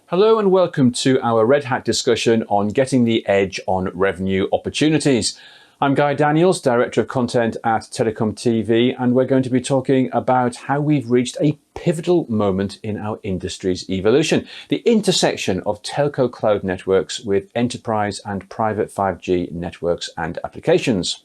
Hello and welcome to our Red Hat discussion on getting the edge on revenue opportunities. I'm Guy Daniels, Director of Content at Telecom TV, and we're going to be talking about how we've reached a pivotal moment in our industry's evolution, the intersection of telco cloud networks with enterprise and private 5G networks and applications.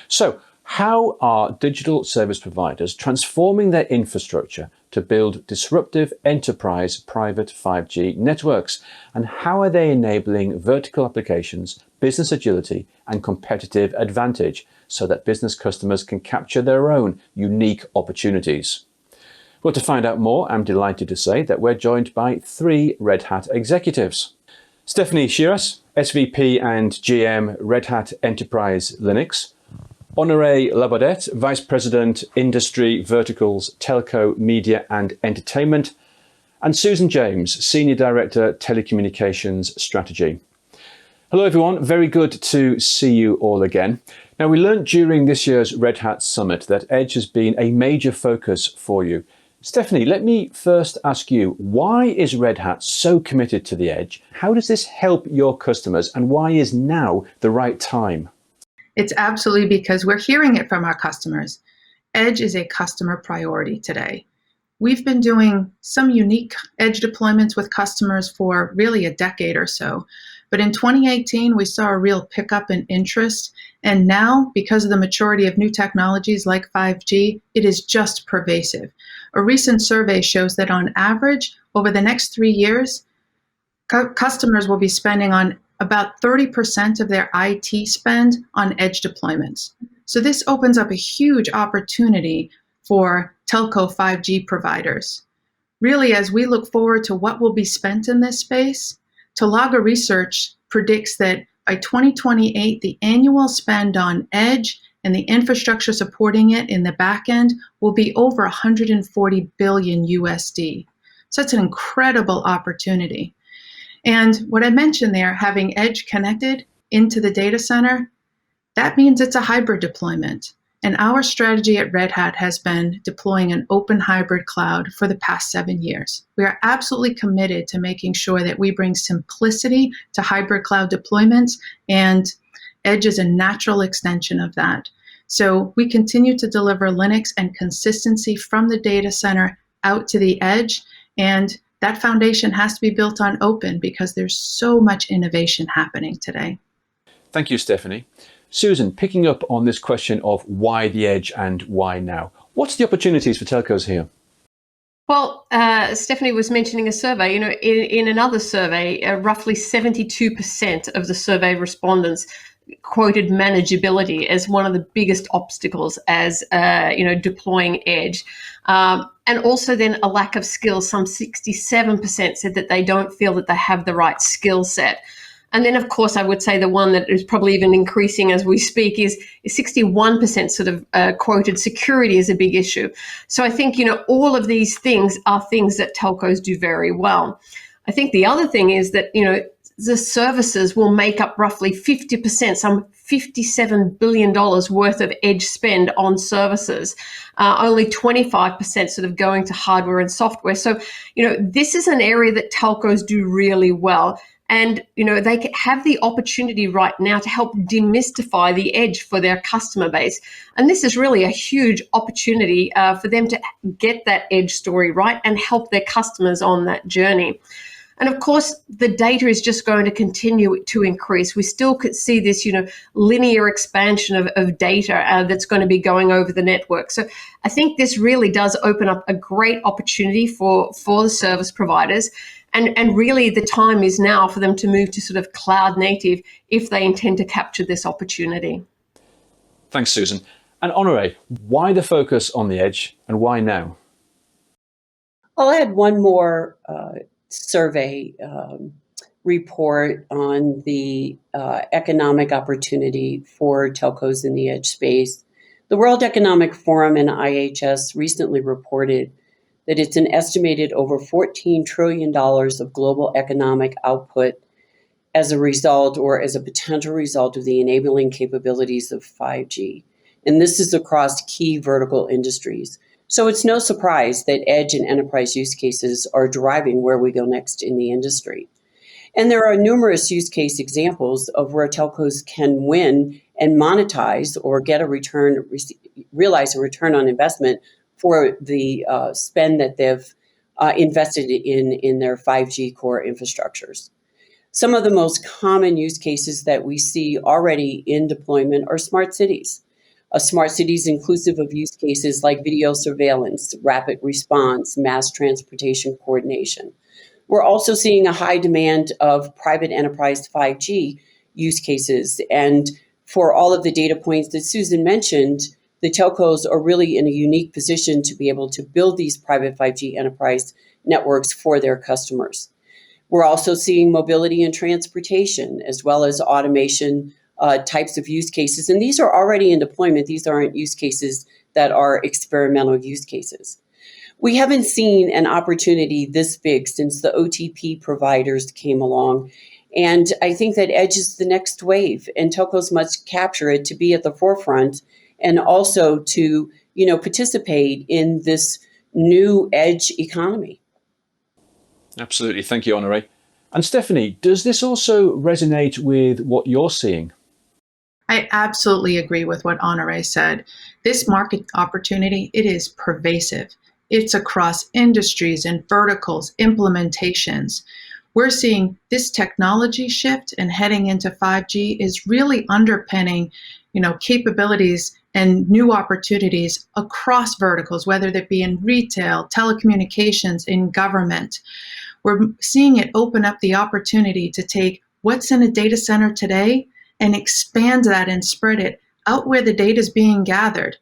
So, how are digital service providers transforming their infrastructure to build disruptive enterprise private 5G networks? And how are they enabling vertical applications, business agility, and competitive advantage so that business customers can capture their own unique opportunities? Well, to find out more, I'm delighted to say that we're joined by three Red Hat executives. Stefanie Chiras, SVP and GM, Red Hat Enterprise Linux. Honorē LaBourdette, Vice President, Industry Verticals, Telco, Media and Entertainment. And Susan James, Senior Director, Telecommunications Strategy. Hello everyone, very good to see you all again. Now, we learned during this year's Red Hat Summit that Edge has been a major focus for you. Stefanie, let me first ask you, why is Red Hat so committed to the Edge? How does this help your customers, and why is now the right time? It's absolutely because we're hearing it from our customers. Edge is a customer priority today. We've been doing some unique Edge deployments with customers for really a decade or so. But in 2018, we saw a real pickup in interest. And now, because of the maturity of new technologies like 5G, it is just pervasive. A recent survey shows that on average, over the next 3 years, customers will be spending on about 30% of their IT spend on edge deployments. So this opens up a huge opportunity for telco 5G providers. Really, as we look forward to what will be spent in this space, Telaga Research predicts that by 2028, the annual spend on edge and the infrastructure supporting it in the back end will be over 140 billion USD. So it's an incredible opportunity. And what I mentioned there, having edge connected into the data center, that means it's a hybrid deployment. And our strategy at Red Hat has been deploying an open hybrid cloud for the past 7 years. We are absolutely committed to making sure that we bring simplicity to hybrid cloud deployments, and edge is a natural extension of that. So we continue to deliver Linux and consistency from the data center out to the edge, and that foundation has to be built on open because there's so much innovation happening today. Thank you, Stefanie. Susan, picking up on this question of why the edge and why now, what's the opportunities for telcos here? Well, Stefanie was mentioning a survey. In another survey, roughly 72% of the survey respondents quoted manageability as one of the biggest obstacles as deploying edge, and also then a lack of skills. Some 67% said that they don't feel that they have the right skill set. And then, of course, I would say the one that is probably even increasing as we speak is 61% sort of quoted security as a big issue. So I think, all of these things are things that telcos do very well. I think the other thing is that, the services will make up roughly 50%, some $57 billion worth of edge spend on services, only 25% sort of going to hardware and software. So, this is an area that telcos do really well. And, they have the opportunity right now to help demystify the edge for their customer base. And this is really a huge opportunity for them to get that edge story right and help their customers on that journey. And of course, the data is just going to continue to increase. We still could see this, linear expansion of data that's going to be going over the network. So I think this really does open up a great opportunity for the service providers. And really the time is now for them to move to sort of cloud native if they intend to capture this opportunity. Thanks, Susan. And Honorē, why the focus on the edge and why now? I'll add one more survey report on the economic opportunity for telcos in the edge space. The World Economic Forum and IHS recently reported that it's an estimated over $14 trillion of global economic output as a result or as a potential result of the enabling capabilities of 5G. And this is across key vertical industries. So it's no surprise that edge and enterprise use cases are driving where we go next in the industry. And there are numerous use case examples of where telcos can win and monetize or get a return, realize a return on investment for the spend that they've invested in their 5G core infrastructures. Some of the most common use cases that we see already in deployment are smart cities. A smart city is inclusive of use cases like video surveillance, rapid response, mass transportation coordination. We're also seeing a high demand of private enterprise 5G use cases. And for all of the data points that Susan mentioned, the telcos are really in a unique position to be able to build these private 5G enterprise networks for their customers. We're also seeing mobility and transportation, as well as automation types of use cases. And these are already in deployment. These aren't use cases that are experimental use cases. We haven't seen an opportunity this big since the OTP providers came along. And I think that edge is the next wave, and telcos must capture it to be at the forefront and also to, participate in this new edge economy. Absolutely. Thank you, Honoré. And Stefanie, does this also resonate with what you're seeing? I absolutely agree with what Honoré said. This market opportunity, it is pervasive. It's across industries and verticals, implementations. We're seeing this technology shift and heading into 5G is really underpinning, capabilities and new opportunities across verticals, whether that be in retail, telecommunications, in government. We're seeing it open up the opportunity to take what's in a data center today and expand that and spread it out where the data is being gathered.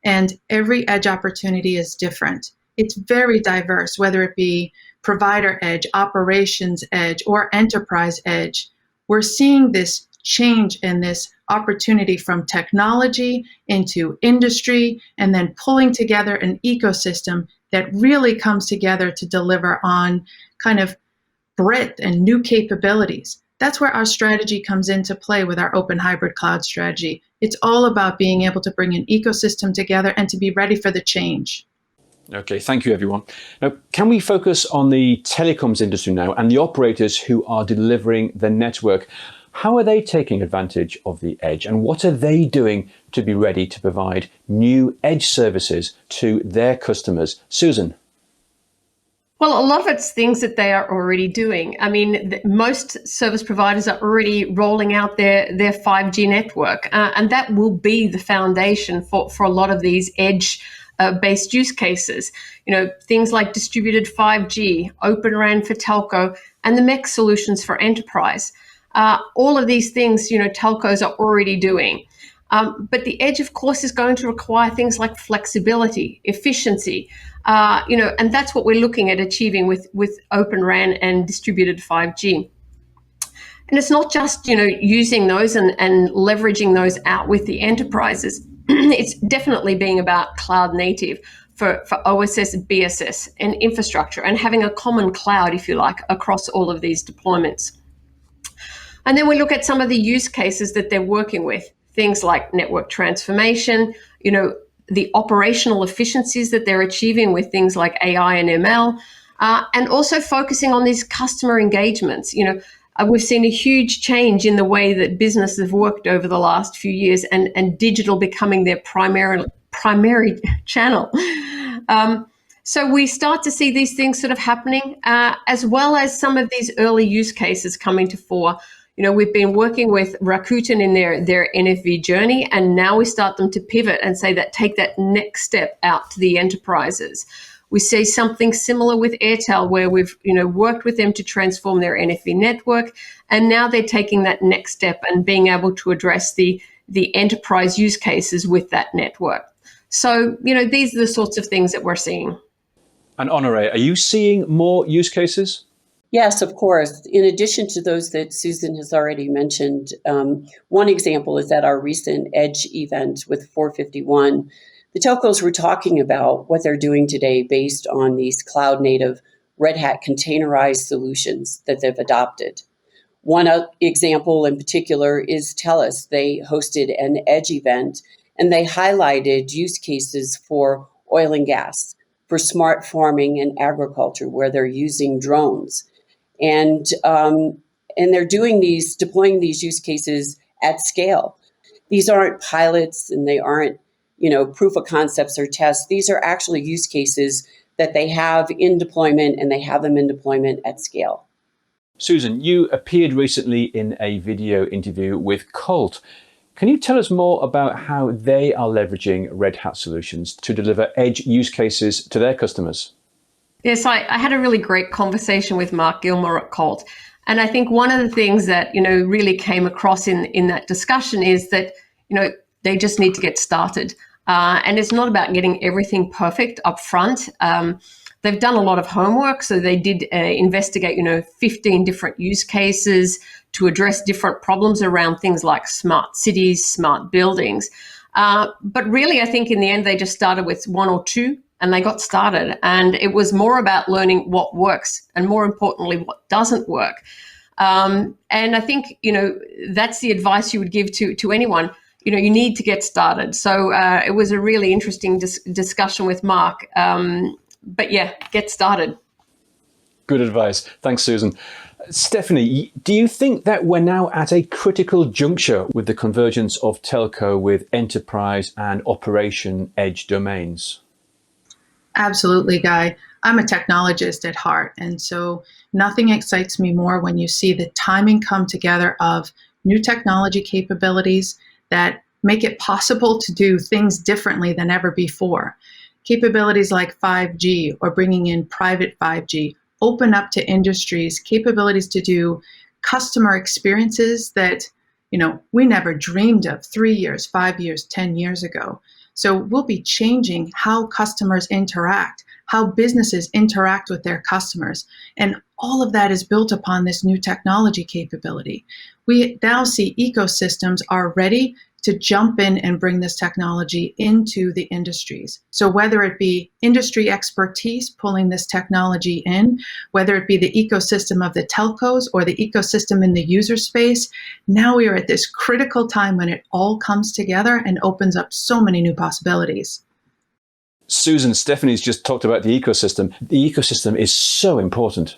And every edge opportunity is different. It's very diverse, whether it be provider edge, operations edge, or enterprise edge. We're seeing this change and this opportunity from technology into industry, and then pulling together an ecosystem that really comes together to deliver on kind of breadth and new capabilities. That's where our strategy comes into play with our open hybrid cloud strategy. It's all about being able to bring an ecosystem together and to be ready for the change. Okay, thank you, everyone. Now, can we focus on the telecoms industry now and the operators who are delivering the network? How are they taking advantage of the edge, and what are they doing to be ready to provide new edge services to their customers? Susan? Well, a lot of it's things that they are already doing. I mean, most service providers are already rolling out their 5G network, and that will be the foundation for a lot of these edge-based use cases. Things like distributed 5G, Open RAN for telco, and the MEC solutions for enterprise. All of these things, telcos are already doing. But the edge, of course, is going to require things like flexibility, efficiency, and that's what we're looking at achieving with Open RAN and distributed 5G. And it's not just, using those and leveraging those out with the enterprises. It's definitely being about cloud native for OSS, BSS, and infrastructure, and having a common cloud, if you like, across all of these deployments. And then we look at some of the use cases that they're working with, things like network transformation, the operational efficiencies that they're achieving with things like AI and ML, and also focusing on these customer engagements. We've seen a huge change in the way that businesses have worked over the last few years, and digital becoming their primary channel. So we start to see these things sort of happening, as well as some of these early use cases coming to fore. We've been working with Rakuten in their NFV journey, and now we start them to pivot and say that take that next step out to the enterprises. We see something similar with Airtel, where we've worked with them to transform their NFV network, and now they're taking that next step and being able to address the enterprise use cases with that network. So these are the sorts of things that we're seeing. And Honoré, are you seeing more use cases? Yes, of course. In addition to those that Susan has already mentioned, one example is at our recent Edge event with 451. The telcos were talking about what they're doing today based on these cloud-native Red Hat containerized solutions that they've adopted. One example in particular is TELUS. They hosted an Edge event, and they highlighted use cases for oil and gas, for smart farming and agriculture, where they're using drones. And they're deploying these use cases at scale. These aren't pilots and they aren't, proof of concepts or tests. These are actually use cases that they have in deployment, and they have them in deployment at scale. Susan, you appeared recently in a video interview with Colt. Can you tell us more about how they are leveraging Red Hat solutions to deliver edge use cases to their customers? Yes, I had a really great conversation with Mark Gilmore at Colt. And I think one of the things that, really came across in that discussion is that, they just need to get started. And it's not about getting everything perfect up front. They've done a lot of homework. So they did investigate, 15 different use cases to address different problems around things like smart cities, smart buildings. But really, I think in the end, they just started with one or two and they got started. And it was more about learning what works and, more importantly, what doesn't work. And I think, that's the advice you would give to anyone. You need to get started. So it was a really interesting discussion with Mark. But yeah, get started. Good advice. Thanks, Susan. Stefanie, do you think that we're now at a critical juncture with the convergence of telco with enterprise and operation edge domains? Absolutely, Guy. I'm a technologist at heart, and so nothing excites me more when you see the timing come together of new technology capabilities that make it possible to do things differently than ever before. Capabilities like 5G or bringing in private 5G open up to industries capabilities to do customer experiences that, we never dreamed of 3 years, 5 years, 10 years ago. So we'll be changing how customers interact, how businesses interact with their customers. And all of that is built upon this new technology capability. We now see ecosystems are ready to jump in and bring this technology into the industries. So whether it be industry expertise pulling this technology in, whether it be the ecosystem of the telcos or the ecosystem in the user space, now we are at this critical time when it all comes together and opens up so many new possibilities. Susan, Stefanie's just talked about the ecosystem. The ecosystem is so important.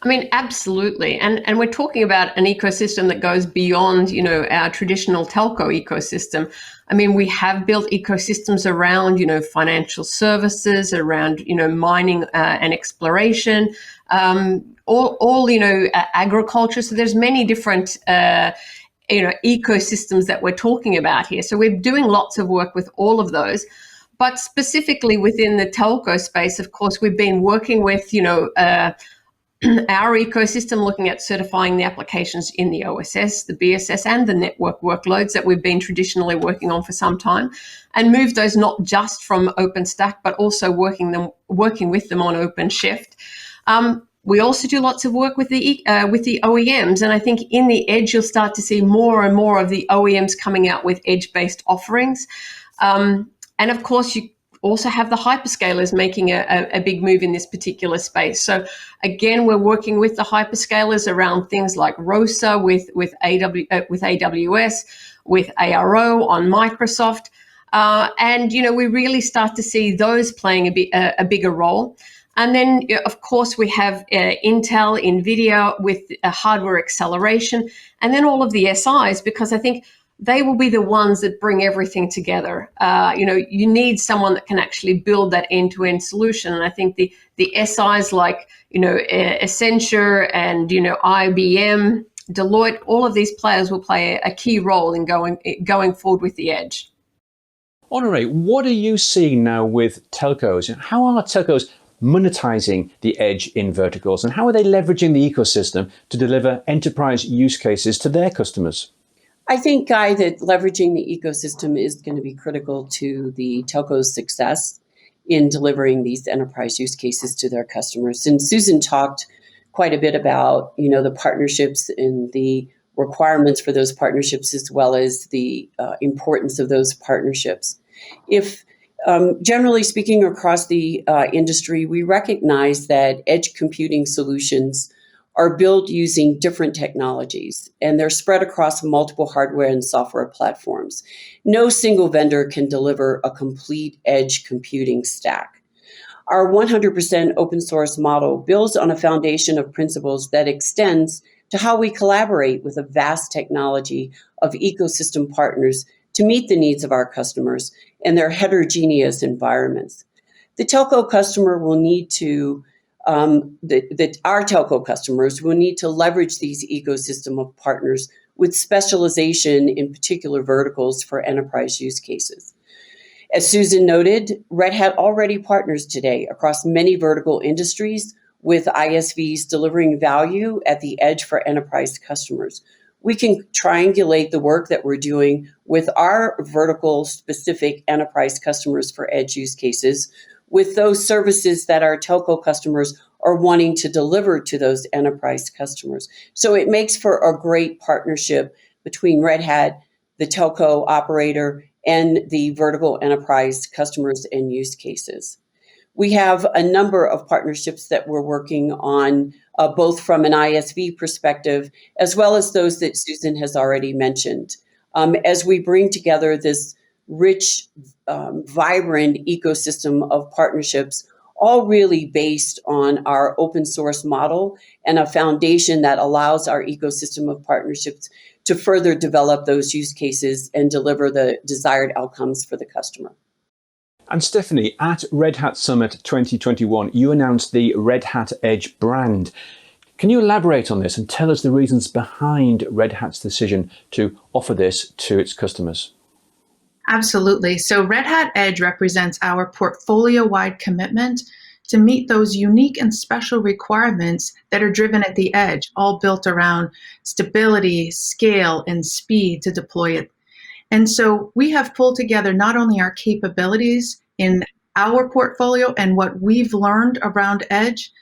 I mean, absolutely. And we're talking about an ecosystem that goes beyond, our traditional telco ecosystem. I mean, we have built ecosystems around, financial services, around, mining and exploration, all agriculture. So there's many different, ecosystems that we're talking about here. So we're doing lots of work with all of those. But specifically within the telco space, of course, we've been working with, our ecosystem, looking at certifying the applications in the OSS, the BSS, and the network workloads that we've been traditionally working on for some time, and move those not just from OpenStack, but also working with them on OpenShift. We also do lots of work with the OEMs, and I think in the edge you'll start to see more and more of the OEMs coming out with edge-based offerings. And of course, you also have the hyperscalers making a big move in this particular space. So again, we're working with the hyperscalers around things like ROSA with AWS, with ARO on Microsoft. And, we really start to see those playing a bigger role. And then, of course, we have Intel, NVIDIA with hardware acceleration, and then all of the SIs, because I think they will be the ones that bring everything together. You need someone that can actually build that end-to-end solution. And I think the SIs like, Accenture and, IBM, Deloitte, all of these players will play a key role in going forward with the edge. Honorē, what are you seeing now with telcos? How are telcos monetizing the edge in verticals, and how are they leveraging the ecosystem to deliver enterprise use cases to their customers? I think, Guy, that leveraging the ecosystem is going to be critical to the telco's success in delivering these enterprise use cases to their customers. And Susan talked quite a bit about, the partnerships and the requirements for those partnerships, as well as the importance of those partnerships. If generally speaking across the industry, we recognize that edge computing solutions are built using different technologies, and they're spread across multiple hardware and software platforms. No single vendor can deliver a complete edge computing stack. Our 100% open source model builds on a foundation of principles that extends to how we collaborate with a vast technology of ecosystem partners to meet the needs of our customers in their heterogeneous environments. The telco customer will need to, our telco customers will need to leverage these ecosystem of partners with specialization in particular verticals for enterprise use cases. As Susan noted, Red Hat already partners today across many vertical industries with ISVs delivering value at the edge for enterprise customers. We can triangulate the work that we're doing with our vertical specific enterprise customers for edge use cases with those services that our telco customers are wanting to deliver to those enterprise customers. So it makes for a great partnership between Red Hat, the telco operator, and the vertical enterprise customers and use cases. We have a number of partnerships that we're working on, both from an ISV perspective, as well as those that Susan has already mentioned. As we bring together this rich, vibrant ecosystem of partnerships, all really based on our open source model and a foundation that allows our ecosystem of partnerships to further develop those use cases and deliver the desired outcomes for the customer. And Stefanie, at Red Hat Summit 2021, you announced the Red Hat Edge brand. Can you elaborate on this and tell us the reasons behind Red Hat's decision to offer this to its customers? Absolutely. So Red Hat Edge represents our portfolio-wide commitment to meet those unique and special requirements that are driven at the edge, all built around stability, scale, and speed to deploy it. And so we have pulled together not only our capabilities in our portfolio and what we've learned around edge,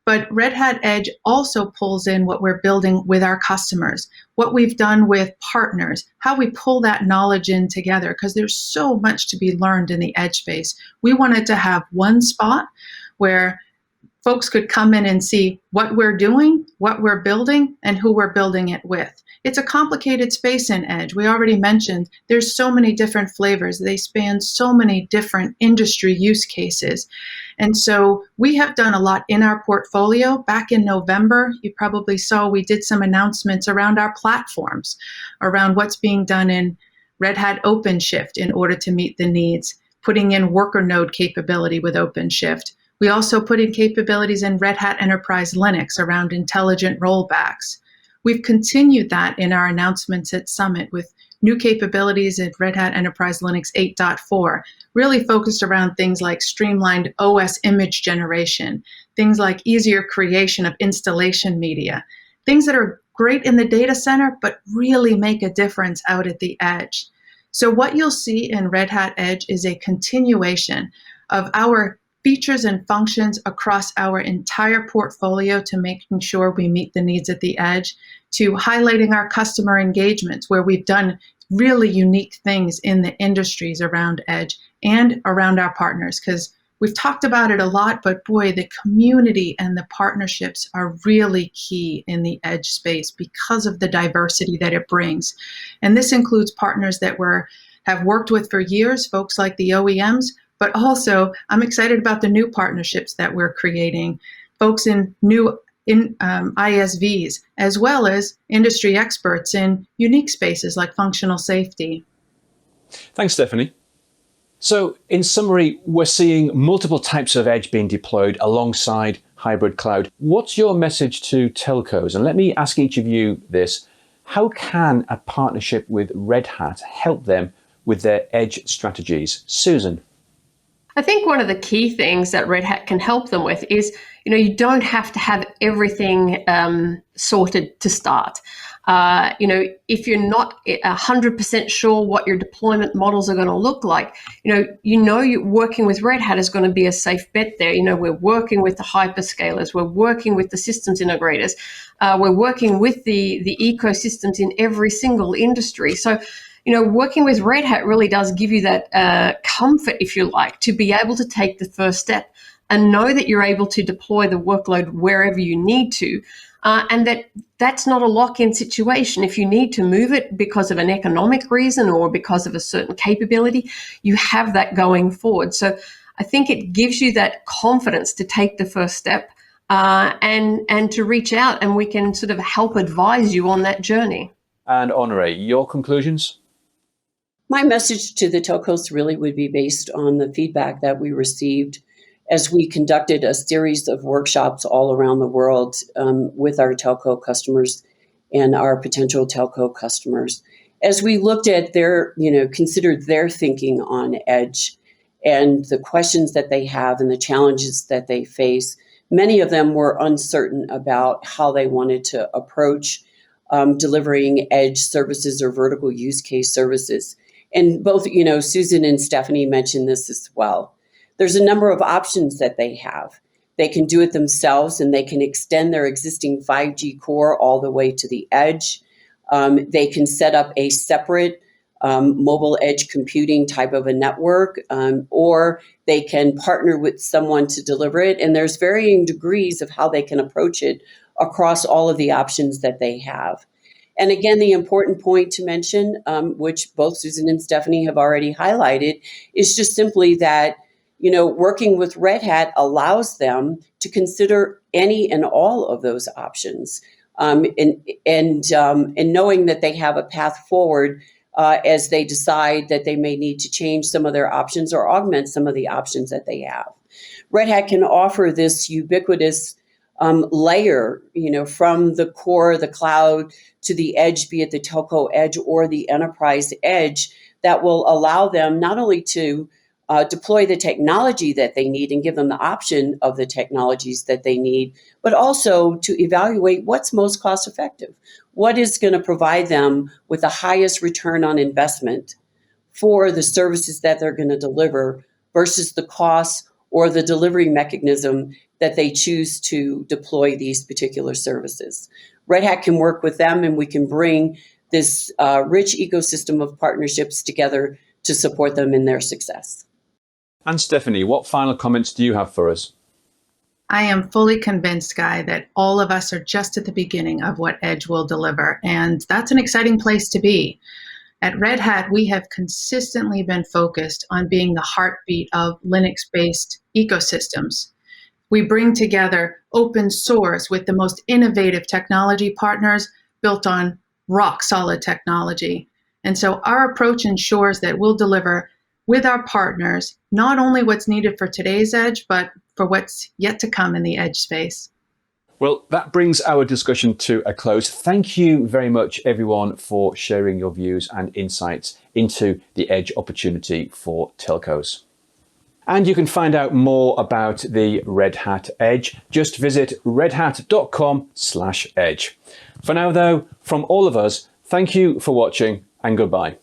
but Red Hat Edge also pulls in what we're building with our customers, what we've done with partners, how we pull that knowledge in together, because there's so much to be learned in the edge space. We wanted to have one spot where folks could come in and see what we're doing, what we're building, and who we're building it with. It's a complicated space in edge. We already mentioned there's so many different flavors. They span so many different industry use cases. And so we have done a lot in our portfolio. Back in November, you probably saw we did some announcements around our platforms, around what's being done in Red Hat OpenShift in order to meet the needs, putting in worker node capability with OpenShift. We also put in capabilities in Red Hat Enterprise Linux around intelligent rollbacks. We've continued that in our announcements at Summit with new capabilities at Red Hat Enterprise Linux 8.4, really focused around things like streamlined OS image generation, things like easier creation of installation media, things that are great in the data center, but really make a difference out at the edge. So what you'll see in Red Hat Edge is a continuation of our features and functions across our entire portfolio to making sure we meet the needs at the edge, to highlighting our customer engagements where we've done really unique things in the industries around edge and around our partners, because we've talked about it a lot, but boy, the community and the partnerships are really key in the edge space because of the diversity that it brings. And this includes partners that have worked with for years, folks like the OEMs, but also I'm excited about the new partnerships that we're creating, folks in ISVs, as well as industry experts in unique spaces like functional safety. Thanks, Stefanie. So in summary, we're seeing multiple types of edge being deployed alongside hybrid cloud. What's your message to telcos? And let me ask each of you this. How can a partnership with Red Hat help them with their edge strategies? Susan. I think one of the key things that Red Hat can help them with is, you don't have to have everything sorted to start. If you're not 100% sure what your deployment models are going to look like, you're working with Red Hat is going to be a safe bet there. We're working with the hyperscalers, we're working with the systems integrators, we're working with the ecosystems in every single industry. So working with Red Hat really does give you that comfort, if you like, to be able to take the first step and know that you're able to deploy the workload wherever you need to and that's not a lock-in situation. If you need to move it because of an economic reason or because of a certain capability, you have that going forward. So I think it gives you that confidence to take the first step and to reach out, and we can sort of help advise you on that journey. And Honorē, your conclusions? My message to the telcos really would be based on the feedback that we received as we conducted a series of workshops all around the world with our telco customers and our potential telco customers. As we looked at their, considered their thinking on edge and the questions that they have and the challenges that they face, many of them were uncertain about how they wanted to approach delivering edge services or vertical use case services. And both, Susan and Stefanie mentioned this as well. There's a number of options that they have. They can do it themselves and they can extend their existing 5G core all the way to the edge. They can set up a separate mobile edge computing type of a network, or they can partner with someone to deliver it. And there's varying degrees of how they can approach it across all of the options that they have. And again, the important point to mention, which both Susan and Stefanie have already highlighted, is just simply that, working with Red Hat allows them to consider any and all of those options, and knowing that they have a path forward as they decide that they may need to change some of their options or augment some of the options that they have. Red Hat can offer this ubiquitous layer, from the core, the cloud, to the edge, be it the telco edge or the enterprise edge, that will allow them not only to deploy the technology that they need and give them the option of the technologies that they need, but also to evaluate what's most cost effective. What is going to provide them with the highest return on investment for the services that they're going to deliver versus the cost or the delivery mechanism that they choose to deploy these particular services. Red Hat can work with them, and we can bring this rich ecosystem of partnerships together to support them in their success. And Stefanie, what final comments do you have for us? I am fully convinced, Guy, that all of us are just at the beginning of what Edge will deliver, and that's an exciting place to be. At Red Hat, we have consistently been focused on being the heartbeat of Linux-based ecosystems. We bring together open source with the most innovative technology partners built on rock-solid technology. And so our approach ensures that we'll deliver with our partners not only what's needed for today's edge, but for what's yet to come in the edge space. Well, that brings our discussion to a close. Thank you very much, everyone, for sharing your views and insights into the edge opportunity for telcos. And you can find out more about the Red Hat Edge. Just visit redhat.com/edge. For now, though, from all of us, thank you for watching and goodbye.